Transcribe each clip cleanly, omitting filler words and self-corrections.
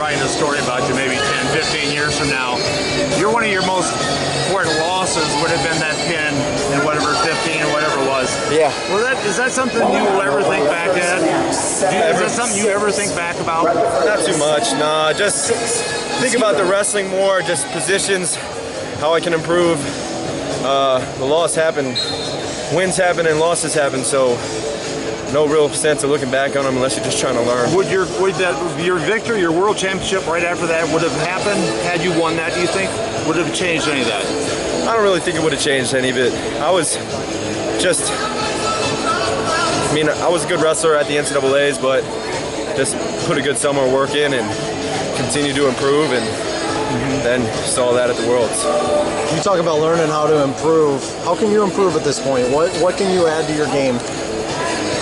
Writing a story about you maybe 10, 15 years from now, you're one of your most important losses would have been that pin in whatever 15 or whatever it was. Yeah. Well, is that something you will ever think back at? Is that something you ever think back about? Not too much. Nah, just think about the wrestling more, just positions, how I can improve. The loss happened, wins happen and losses happen, so no real sense of looking back on them unless you're just trying to learn. Would your victory, your world championship right after that would have happened had you won that, do you think? Would it have changed any of that? I don't really think it would have changed any of it. I was a good wrestler at the NCAAs, but just put a good summer of work in and continue to improve, and then saw that at the Worlds. You talk about learning how to improve. How can you improve at this point? What can you add to your game?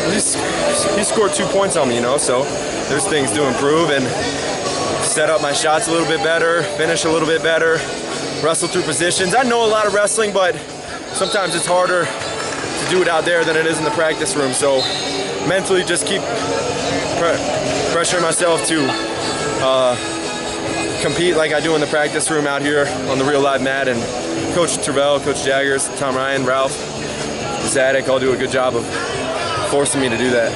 He scored 2 points on me, you know, so there's things to improve and set up my shots a little bit better, finish a little bit better, wrestle through positions. I know a lot of wrestling, but sometimes it's harder to do it out there than it is in the practice room, so mentally just keep pressuring myself to compete like I do in the practice room out here on the real live mat, and Coach Tervel, Coach Jaggers, Tom Ryan, Ralph, Zadek all do a good job of forcing me to do that.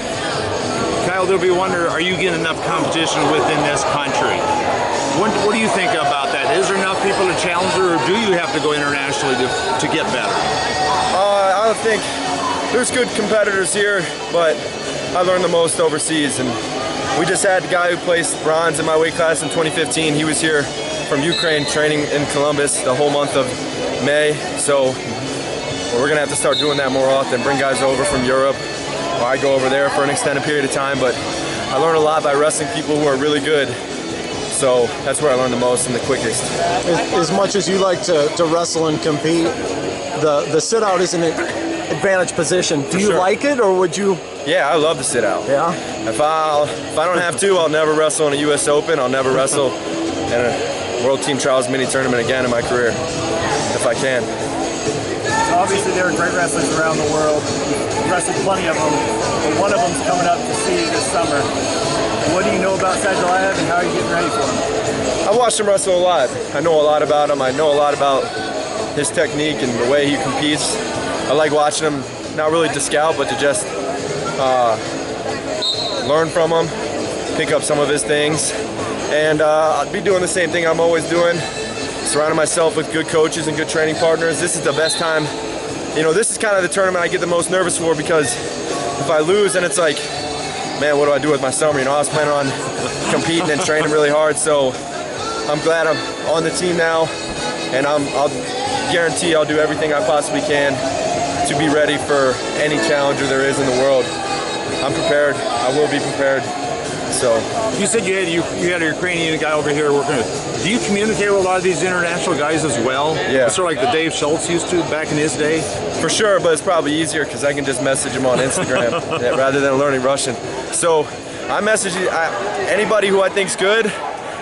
Kyle, there'll be wonder, are you getting enough competition within this country? What do you think about that? Is there enough people to challenge her, or do you have to go internationally to get better? I don't think there's good competitors here, but I learned the most overseas. And we just had the guy who placed bronze in my weight class in 2015. He was here from Ukraine training in Columbus the whole month of May. So we're gonna have to start doing that more often, bring guys over from Europe. I go over there for an extended period of time, but I learn a lot by wrestling people who are really good. So that's where I learn the most and the quickest. As much as you like to wrestle and compete, the sit out is an advantage position. Do you like it, or would you? Yeah, I love the sit out. Yeah. If I don't have to, I'll never wrestle in a U.S. Open. I'll never wrestle in a World Team Trials mini tournament again in my career, if I can. Obviously, there are great wrestlers around the world. You've wrestled plenty of them, but one of them's coming up to see you this summer. What do you know about Sadulayev, and how are you getting ready for him? I watched him wrestle a lot. I know a lot about him. I know a lot about his technique and the way he competes. I like watching him, not really to scout, but to just learn from him, pick up some of his things, and I'll be doing the same thing I'm always doing. Surrounding myself with good coaches and good training partners. This is the best time. You know, this is kind of the tournament I get the most nervous for, because if I lose, then it's like, man, what do I do with my summer? You know, I was planning on competing and training really hard, so I'm glad I'm on the team now, and I'll guarantee I'll do everything I possibly can to be ready for any challenger there is in the world. I'm prepared. I will be prepared. So you said you had a Ukrainian guy over here working with. Do you communicate with a lot of these international guys as well? Yeah. Sort of like the Dave Schultz used to back in his day? For sure, but it's probably easier because I can just message him on Instagram rather than learning Russian. So I message anybody who I think's good.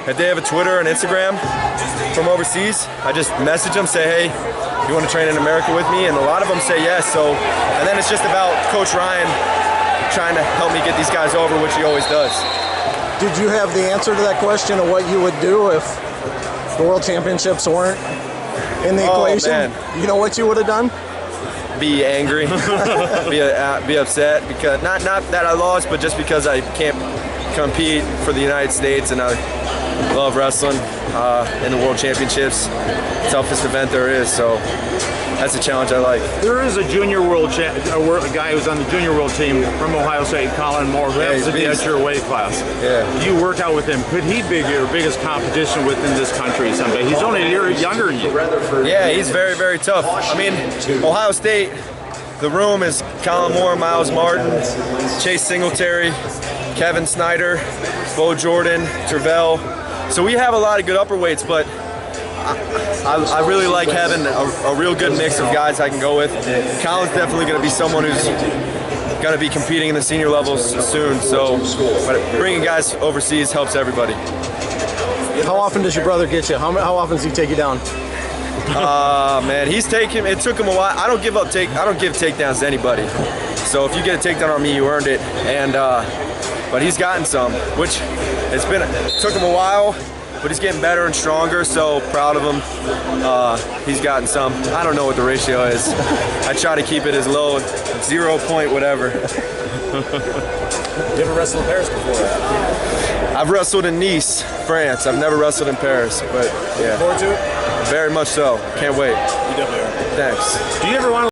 If they have a Twitter and Instagram from overseas, I just message them, say, hey, you want to train in America with me? And a lot of them say yes. So, and then it's just about Coach Ryan trying to help me get these guys over, which he always does. Did you have the answer to that question of what you would do if the World Championships weren't in the equation? Man. You know what you would have done? Be angry, be upset, because not that I lost, but just because I can't compete for the United States, and I love wrestling in the World Championships, toughest event there is. So that's a challenge I like. There is a junior world a guy who's on the junior world team from Ohio State, Colin Moore, who happens to be at your weight class. Yeah. You work out with him. Could he be your biggest competition within this country someday? He's only a year younger than you. Yeah, he's very, very tough. I mean, Ohio State, the room is Colin Moore, Miles Martin, Chase Singletary, Kevin Snyder, Bo Jordan, Tervel. So we have a lot of good upper weights, but I really like having a real good mix of guys I can go with. Colin's definitely going to be someone who's going to be competing in the senior levels soon. So, but bringing guys overseas helps everybody. How often does your brother get you? How often does he take you down? Man, it took him a while. I don't give takedowns to anybody. So if you get a takedown on me, you earned it. And but he's gotten some, which took him a while, but he's getting better and stronger, so proud of him. He's gotten some. I don't know what the ratio is. I try to keep it as low, 0 point whatever. You ever wrestled in Paris before? I've wrestled in Nice, France. I've never wrestled in Paris, but yeah. Looking forward to it? Very much so. Can't wait. You definitely are. Thanks. Do you ever want to